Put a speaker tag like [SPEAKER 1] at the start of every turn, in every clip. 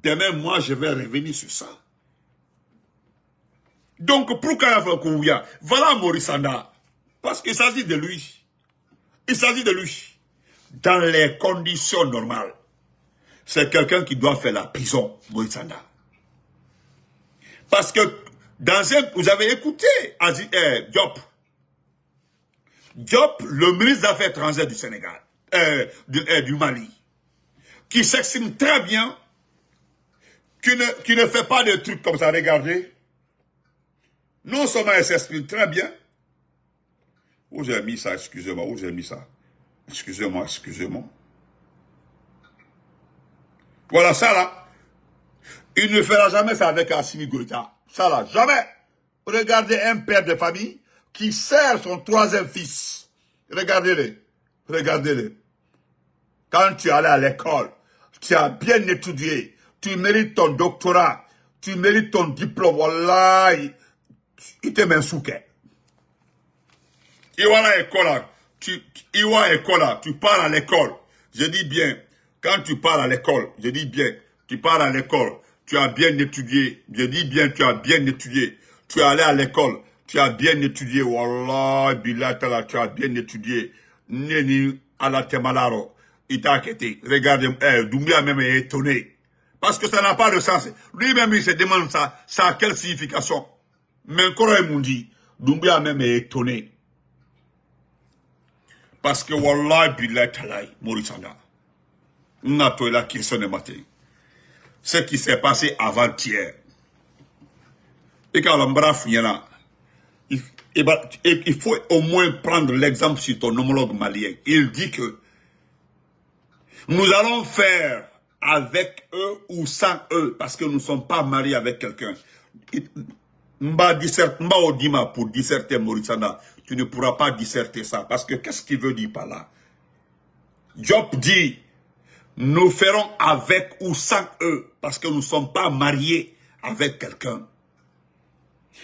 [SPEAKER 1] Demain, moi, je vais revenir sur ça. Donc, pourquoi Kouya? Voilà Maurice Sanda. Parce qu'il s'agit de lui. Il s'agit de lui. Dans les conditions normales. C'est quelqu'un qui doit faire la prison, Maurice Sanda. Parce que, vous avez écouté Diop. Diop, le ministre des Affaires étrangères du Sénégal, du Mali, qui s'exprime très bien, qui ne fait pas de trucs comme ça, regardez. Non seulement il s'exprime très bien. Où j'ai mis ça, excusez-moi, où j'ai mis ça? Excusez-moi. Voilà ça là. Il ne fera jamais ça avec Assimi Goïta. Ça là, jamais. Regardez un père de famille qui sert son troisième fils. Regardez-les. Regardez-les. Quand tu es allé à l'école, tu as bien étudié, tu mérites ton doctorat, tu mérites ton diplôme. Voilà, il te met un souquet. Iwa école, tu pars à l'école. Je dis bien, quand tu pars à l'école, je dis bien, tu pars à l'école, tu as bien étudié. Je dis bien, tu as bien étudié. Tu es allé à l'école, tu as bien étudié. Wallah, billah, tu as bien étudié. Neni, ala temalaro. Il t'a inquiété. Regardez, Doumbia même est étonné. Parce que ça n'a pas de sens. Lui-même, il se demande ça a quelle signification. Mais Koroy Mundi, Doumbia même est étonné. Parce que Wallah, billah, talay, Maurice Sanda. On a trouvé la question de matin. Ce qui s'est passé avant-hier. Et quand l'embraf y en a, il faut au moins prendre l'exemple sur ton homologue malien. Il dit que nous allons faire avec eux ou sans eux, parce que nous ne sommes pas mariés avec quelqu'un. Mba Odima pour disserter Maurice Sanda, tu ne pourras pas disserter ça, parce que qu'est-ce qu'il veut dire par là? Job dit, nous ferons avec ou sans eux, parce que nous ne sommes pas mariés avec quelqu'un.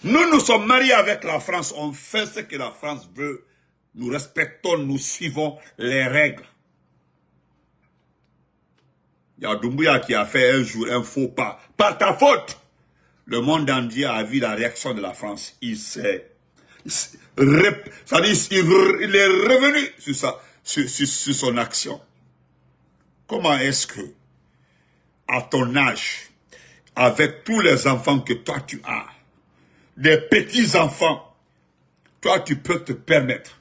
[SPEAKER 1] Nous sommes mariés avec la France, on fait ce que la France veut, nous respectons, nous suivons les règles. Il y a Doumbouya qui a fait un jour un faux pas, par ta faute. Le monde entier a vu la réaction de la France. Il est revenu sur son action. Comment est-ce que, à ton âge, avec tous les enfants que toi tu as, des petits-enfants, toi tu peux te permettre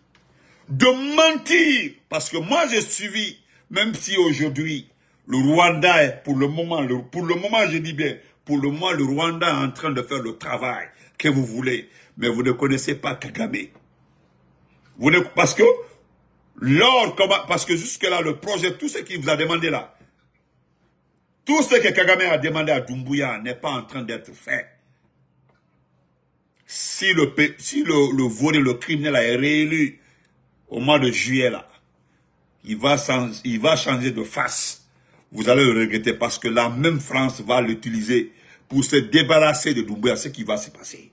[SPEAKER 1] de mentir? Parce que moi j'ai suivi, même si aujourd'hui, le Rwanda est pour le moment je dis bien, pour le moment le Rwanda est en train de faire le travail que vous voulez, mais vous ne connaissez pas Kagame. Parce que jusque-là, le projet, tout ce qu'il vous a demandé là, tout ce que Kagame a demandé à Doumbouya n'est pas en train d'être fait. Si le volé, le criminel est réélu au mois de juillet là, il va changer de face. Vous allez le regretter parce que la même France va l'utiliser pour se débarrasser de Doumbouya, ce qui va se passer.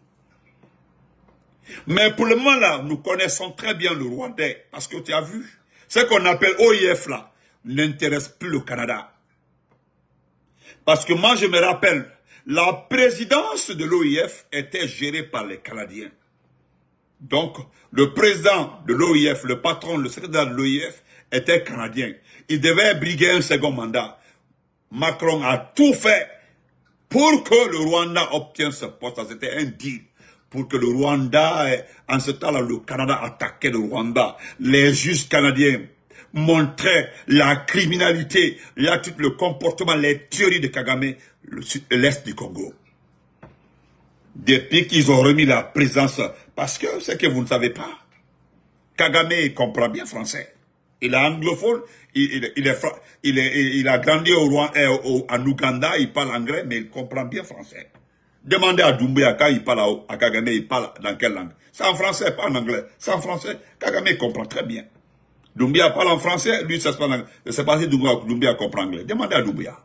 [SPEAKER 1] Mais pour le moment là, nous connaissons très bien le Rwandais, parce que tu as vu, ce qu'on appelle OIF là, n'intéresse plus le Canada. Parce que moi je me rappelle, la présidence de l'OIF était gérée par les Canadiens. Donc, le président de l'OIF, le patron, le secrétaire de l'OIF était canadien. Il devait briguer un second mandat. Macron a tout fait pour que le Rwanda obtienne ce poste. C'était un deal. Pour que le Rwanda, en ce temps-là, le Canada attaquait le Rwanda. Les juges canadiens montraient la criminalité, tout le comportement, les théories de Kagame, l'Est du Congo. Depuis qu'ils ont remis la présence, parce que c'est que vous ne savez pas, Kagame il comprend bien français. Il est anglophone, il a grandi en Ouganda, il parle anglais, mais il comprend bien français. Demandez à Doumbouya quand il parle à Kagame, il parle dans quelle langue? C'est en français, pas en anglais. C'est en français. Kagame comprend très bien. Doumbouya parle en français, lui, ça se passe en anglais. Je ne sais pas si Doumbouya comprend anglais. Demandez à Doumbouya.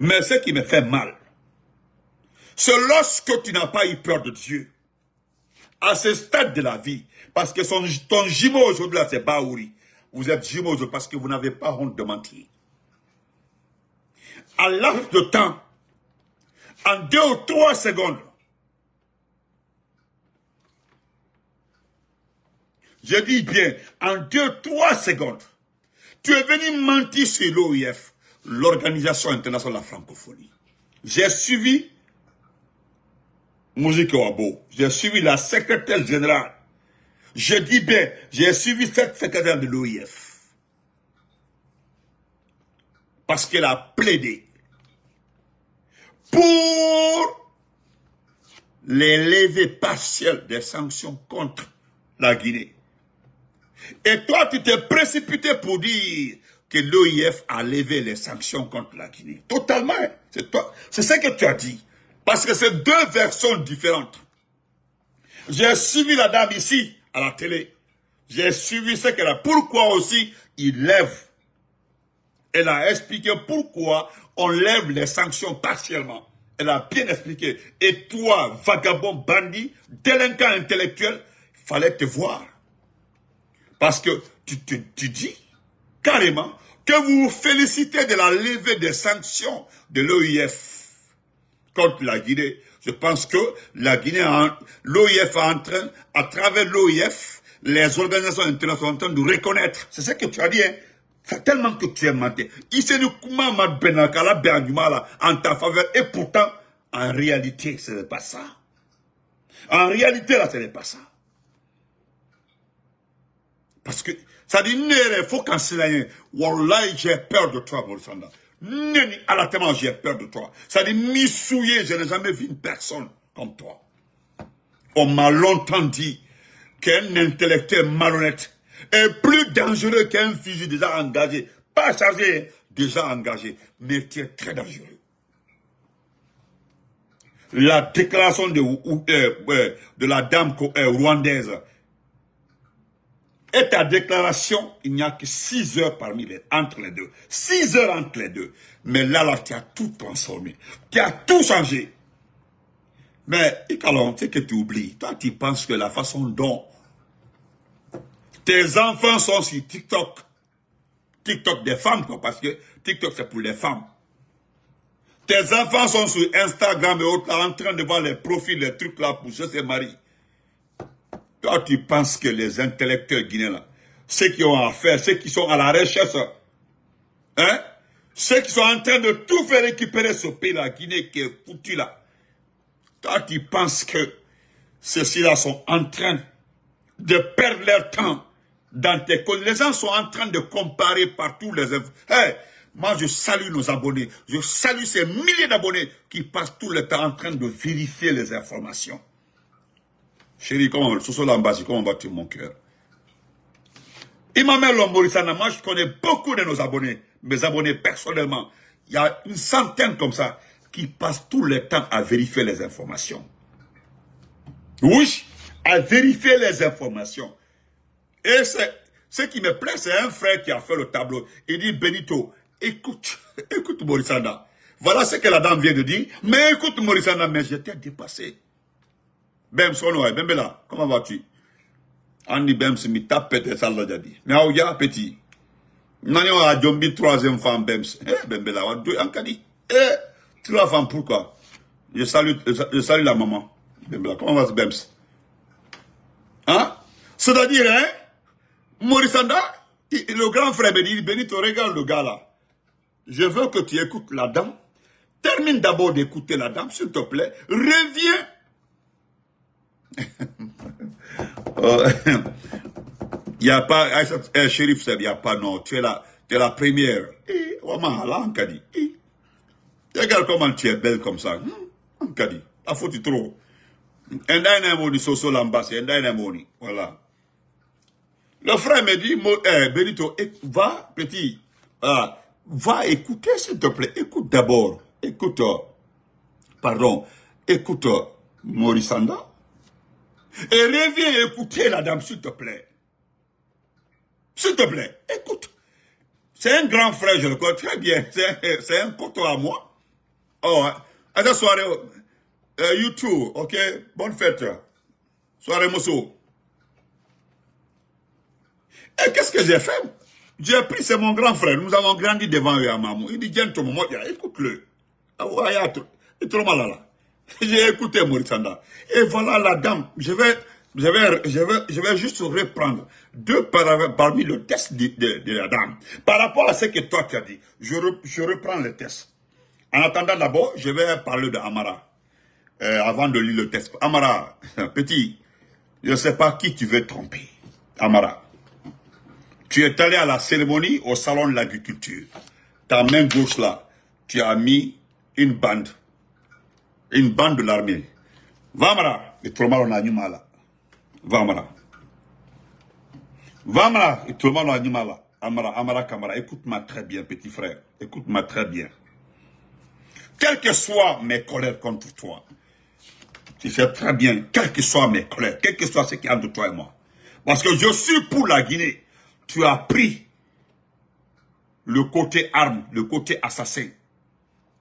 [SPEAKER 1] Mais ce qui me fait mal, c'est lorsque tu n'as pas eu peur de Dieu, à ce stade de la vie, parce que ton jumeau aujourd'hui, là, c'est Baouri. Vous êtes jumeau aujourd'hui parce que vous n'avez pas honte de mentir. à laps de temps, en 2 ou 3 secondes. Je dis bien, en 2 ou 3 secondes, tu es venu mentir sur l'OIF, l'Organisation internationale de la francophonie. J'ai suivi Mouziki Ouabo, j'ai suivi la secrétaire générale. Je dis bien, j'ai suivi cette secrétaire de l'OIF. Parce qu'elle a plaidé pour les levées partielles des sanctions contre la Guinée. Et toi, tu t'es précipité pour dire que l'OIF a levé les sanctions contre la Guinée. Totalement. C'est ce que tu as dit. Parce que c'est 2 versions différentes. J'ai suivi la dame ici, à la télé. J'ai suivi ce qu'elle a. Pourquoi aussi il lève. Elle a expliqué pourquoi on lève les sanctions partiellement. Elle a bien expliqué. Et toi, vagabond, bandit, délinquant intellectuel, il fallait te voir. Parce que tu dis carrément que vous vous félicitez de la levée des sanctions de l'OIF contre la Guinée. Je pense que la Guinée, l'OIF est en train, à travers l'OIF, les organisations internationales sont en train de reconnaître. C'est ce que tu as dit, hein. C'est tellement que tu es menté. Il s'est dit comment ma benakala benaguma en ta faveur. Et pourtant, en réalité, ce n'est pas ça. En réalité, là, ce n'est pas ça. Parce que, ça dit, il faut canceller. Wallahi, j'ai peur de toi, Morisanda. Neni, à la tellement, j'ai peur de toi. Ça dit, missouillé, je n'ai jamais vu une personne comme toi. On m'a longtemps dit qu'un intellectuel malhonnête est plus dangereux qu'un fusil déjà engagé. Pas chargé, déjà engagé. Mais tu es très dangereux. La déclaration de la dame rwandaise. Et ta déclaration, il n'y a que 6 heures entre les deux. 6 heures entre les deux. Mais là, tu as tout transformé. Tu as tout changé. Mais, Ikalon, tu sais que tu oublies. Toi, tu penses que la façon dont tes enfants sont sur TikTok. TikTok des femmes, quoi, parce que TikTok, c'est pour les femmes. Tes enfants sont sur Instagram et autres, là, en train de voir les profils, les trucs là, pour ceux qui se marient. Toi, tu penses que les intellectuels guinéens, là, ceux qui ont affaire, ceux qui sont à la recherche, hein, ceux qui sont en train de tout faire récupérer ce pays, la Guinée qui est foutu là. Toi, tu penses que ceux-ci-là sont en train de perdre leur temps dans tes causes. Les gens sont en train de comparer partout les infos. Hey, moi, je salue nos abonnés. Je salue ces milliers d'abonnés qui passent tout le temps en train de vérifier les informations. Chérie, comment va-t-il mon cœur? Imamel Lomborisana, moi je connais beaucoup de nos abonnés, mes abonnés personnellement. Il y a une centaine comme ça qui passent tout le temps à vérifier les informations. Oui, à vérifier les informations. Et ce qui me plaît, c'est un frère qui a fait le tableau. Il dit, Benito, écoute Morisana. Voilà ce que la dame vient de dire. Mais écoute Morisana, mais j'étais dépassé. Bems, Bembela, comment vas-tu? Andy Bems, mi tape tes salles d'adi. Mais où y a petit? Nanyo a Djombi 3e femme Bems. Bembela, Ankadi. 3 femmes, pourquoi? Je salue la maman. Bembela, comment va Bems? Hein? C'est-à-dire, hein? Morisanda, le grand frère me dit, Benito, regarde le gars là. Je veux que tu écoutes la dame. Termine d'abord d'écouter la dame, s'il te plaît. Reviens. Il n'y a pas, Chérif, il n'y a pas, non, tu es la première. Regarde comment tu es belle comme ça. Ankadi, la faute trop. Voilà. Le frère me dit, Benito, va, petit, va écouter, s'il te plaît. Écoute d'abord. Écoute Morisanda. Et reviens écouter la dame, s'il te plaît. S'il te plaît, écoute. C'est un grand frère, je le connais très bien. C'est un coton à moi. Oh, à cette soirée, YouTube, ok? Bonne fête. Soirée Mosso. Et qu'est-ce que j'ai fait? J'ai pris, c'est mon grand frère. Nous avons grandi devant eux à Mamou. Il dit, gentleman, moi, écoute-le. Il est trop mal là. J'ai écouté Maurice. Et voilà la dame. Je vais juste reprendre deux paravents parmi le test de la dame. Par rapport à ce que toi tu as dit, je reprends le test. En attendant d'abord, je vais parler de Amara. Avant de lire le test. Amara, petit, je ne sais pas qui tu veux tromper. Amara, tu es allé à la cérémonie au salon de l'agriculture. Ta main gauche là, tu as mis une bande de l'armée. Vamara, et tout le monde a du mal. Vamara. Vamara, et tout le monde a du mal. Amara Kamara, écoute-moi très bien, petit frère. Écoute-moi très bien. Quelles que soient mes colères contre toi, tu sais très bien, quelles que soient mes colères, quel que soit ce qui est entre toi et moi. Parce que je suis pour la Guinée. Tu as pris le côté arme, le côté assassin.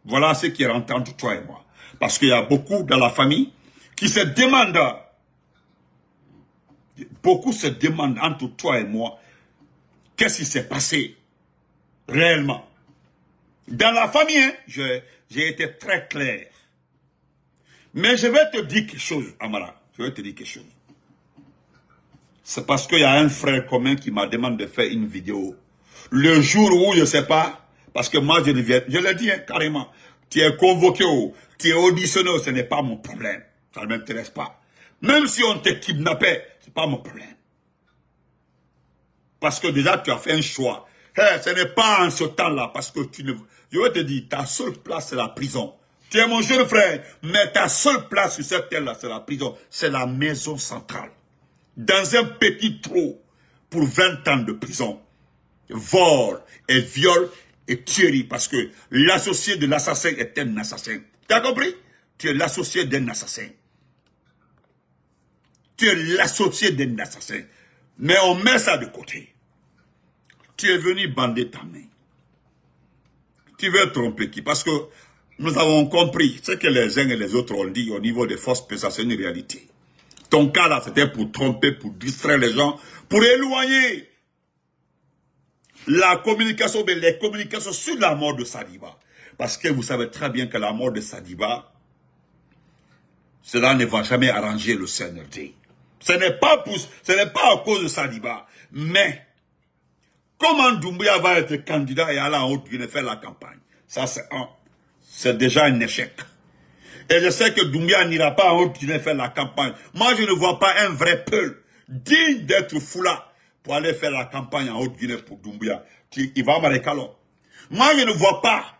[SPEAKER 1] Voilà ce qui est rentré entre toi et moi. Parce qu'il y a beaucoup dans la famille qui se demandent, entre toi et moi, qu'est-ce qui s'est passé réellement. Dans la famille, hein, j'ai été très clair. Mais je vais te dire quelque chose, Amara. Je vais te dire quelque chose. C'est parce qu'il y a un frère commun qui m'a demandé de faire une vidéo. Le jour où, je ne sais pas, parce que moi, je le dis hein, carrément, tu es convoqué, tu es auditionné, ce n'est pas mon problème. Ça ne m'intéresse pas. Même si on te kidnappait, ce n'est pas mon problème. Parce que déjà, tu as fait un choix. Hey, ce n'est pas en ce temps-là, parce que tu ne... Je vais te dire, ta seule place, c'est la prison. Tu es mon jeune frère, mais ta seule place sur cette terre-là, c'est la prison. C'est la maison centrale. Dans un petit trou, pour 20 ans de prison. Vol et viol et tuerie, parce que l'associé de l'assassin est un assassin. Tu as compris? Tu es l'associé d'un assassin. Tu es l'associé d'un assassin. Mais on met ça de côté. Tu es venu bander ta main. Tu veux tromper qui? Parce que nous avons compris ce que les uns et les autres ont dit au niveau des forces spéciales, c'est une réalité. Ton cas là, c'était pour tromper, pour distraire les gens, pour éloigner la communication, mais les communications sur la mort de Sadiba. Parce que vous savez très bien que la mort de Sadiba, cela ne va jamais arranger le CNRD. Ce n'est pas à cause de Sadiba. Mais, comment Doumbouya va être candidat et aller en Haute-Guinée faire la campagne? Ça, c'est déjà un échec. Et je sais que Doumbouya n'ira pas en Haute-Guinée faire la campagne. Moi, je ne vois pas un vrai Peul digne d'être Foula pour aller faire la campagne en Haute-Guinée pour Doumbouya. Il va à Marécalon. Moi, je ne vois pas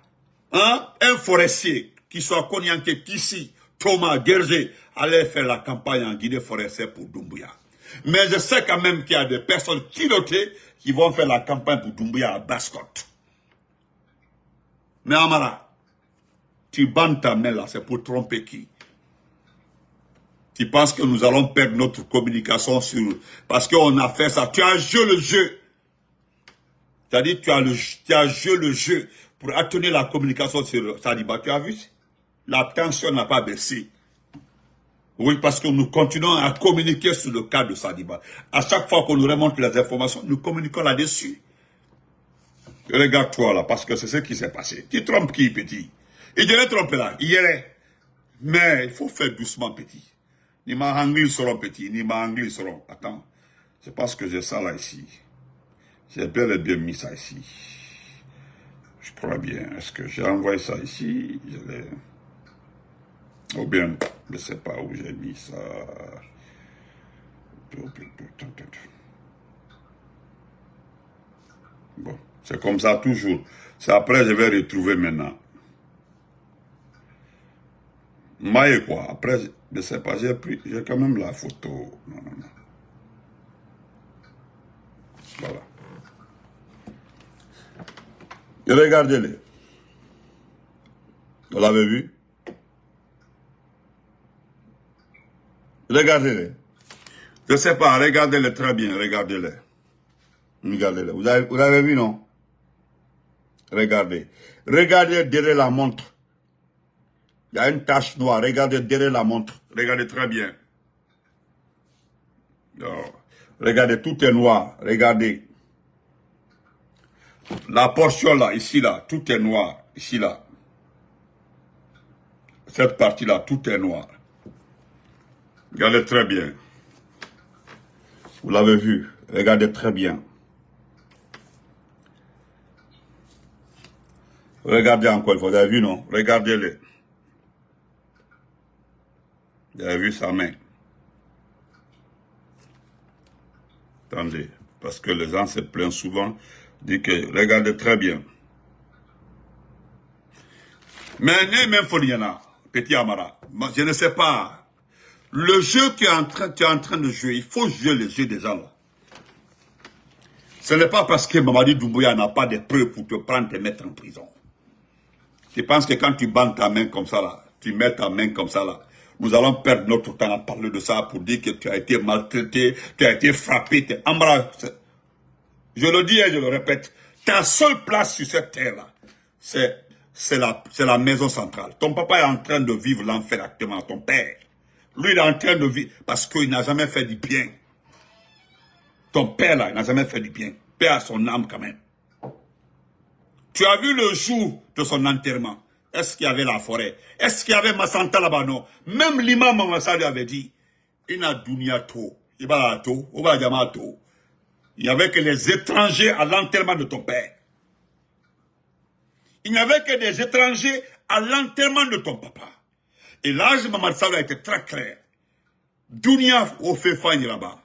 [SPEAKER 1] un forestier qui soit Konyanké, Kissi, Thomas, Gerger, aller faire la campagne en Guinée forestière pour Doumbouya. Mais je sais quand même qu'il y a des personnes pilotées qui vont faire la campagne pour Doumbouya à Bascotte. Mais Amara, tu bandes ta main là, c'est pour tromper qui? Tu penses que nous allons perdre notre communication sur... Parce qu'on a fait ça. Tu as joué le jeu. C'est-à-dire tu as joué le jeu pour atteindre la communication sur Sadiba. Tu as vu? La tension n'a pas baissé. Oui, parce que nous continuons à communiquer sur le cas de Sadiba. À chaque fois qu'on nous remonte les informations, nous communiquons là-dessus. Regarde-toi là, parce que c'est ce qui s'est passé. Tu trompes qui, petit? Il devait tromper là, hier. Mais il faut faire doucement, petit. Ni ma anglais seront petit, ni ma anglais seront. Attends, c'est parce que j'ai ça là ici. J'ai bel et bien mis ça ici. Je crois bien. Est-ce que j'ai envoyé ça ici? Je l'ai... Ou bien, je ne sais pas où j'ai mis ça. Bon, c'est comme ça toujours. C'est après, je vais retrouver maintenant. Maïe quoi. Après, je ne sais pas, j'ai quand même la photo. Non. Voilà. Et regardez-les. Vous l'avez vu? Regardez-les. Je ne sais pas, regardez-les très bien, regardez-les. Regardez-les. Vous avez vu, non? Regardez. Regardez derrière la montre. Il y a une tache noire. Regardez derrière la montre. Regardez très bien. Oh. Regardez, tout est noir. Regardez. La portion là, ici là, tout est noir. Ici là. Cette partie-là, tout est noir. Regardez très bien. Vous l'avez vu. Regardez très bien. Regardez encore une fois. Vous avez vu, non? Regardez-le. Vous avez vu sa main. Attendez. Parce que les gens se plaignent souvent. Disent que, regardez très bien. Mais même Foliana, Petit Amara, je ne sais pas. Le jeu que tu es en train de jouer, il faut jouer le jeu des gens là. Ce n'est pas parce que Mamadi Doumbouya n'a pas de preuves pour te prendre et te mettre en prison. Je pense que quand tu bandes ta main comme ça là, tu mets ta main comme ça là, nous allons perdre notre temps à parler de ça pour dire que tu as été maltraité, tu as été frappé, tu es embrassé. Je le dis et je le répète, ta seule place sur cette terre là, c'est la maison centrale. Ton papa est en train de vivre l'enfer actuellement, ton père. Lui, il est en train de vivre parce qu'il n'a jamais fait du bien. Ton père, là, il n'a jamais fait du bien. Paix à son âme, quand même. Tu as vu le jour de son enterrement. Est-ce qu'il y avait la forêt? Est-ce qu'il y avait Massanta là-bas? Non. Même l'imam Mamassa lui avait dit, il n'a dunia to, il va to, il va to. Il n'y avait que les étrangers à l'enterrement de ton père. Il n'y avait que des étrangers à l'enterrement de ton papa. Et l'âge de Mamad Salou a été très clair. Dunia au fait fagne là-bas.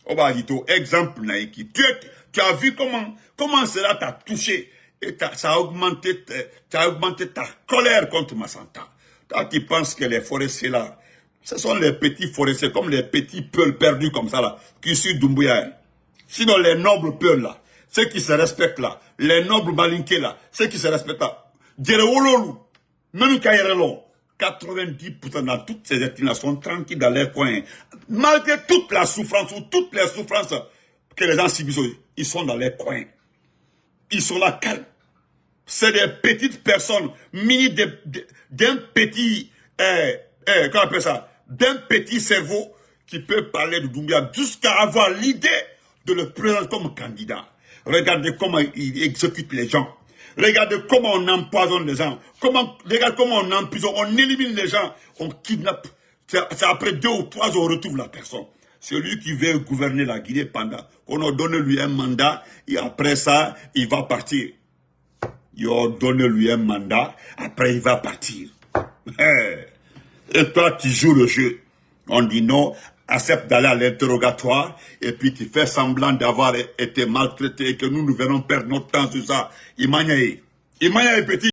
[SPEAKER 1] Oba Dito, exemple Naïki. Tu as vu comment cela t'a touché. Et ça a augmenté ta colère contre Massanta. Toi qui penses que les forestiers là, ce sont les petits forestiers, comme les petits peuls perdus comme ça là, qui sont Doumbouya. Sinon les nobles peuls là, ceux qui se respectent là, les nobles malinqués là, ceux qui se respectent là, Djerewololu, même Kayerelo, 90% dans toutes ces ethnies sont tranquilles dans leurs coins. Malgré toute la souffrance ou toutes les souffrances que les gens subissent, ils sont dans leurs coins. Ils sont là calmes. C'est des petites personnes munies d'un petit, comment on appelle ça, d'un petit cerveau qui peut parler de Doumbouya jusqu'à avoir l'idée de le présenter comme candidat. Regardez comment il exécute les gens. Regardez comment on empoisonne les gens. Regardez comment on emprisonne, on élimine les gens, on kidnappe. C'est après 2 ou 3 jours on retrouve la personne. Celui qui veut gouverner la Guinée pendant qu'on a donné lui un mandat, et après ça, il va partir. Ils ont donné lui un mandat, après il va partir. Et toi, tu joues le jeu. On dit non, accepte d'aller à l'interrogatoire, et puis tu fais semblant d'avoir été maltraité, et que nous venons perdre notre temps sur ça. Imagine petit.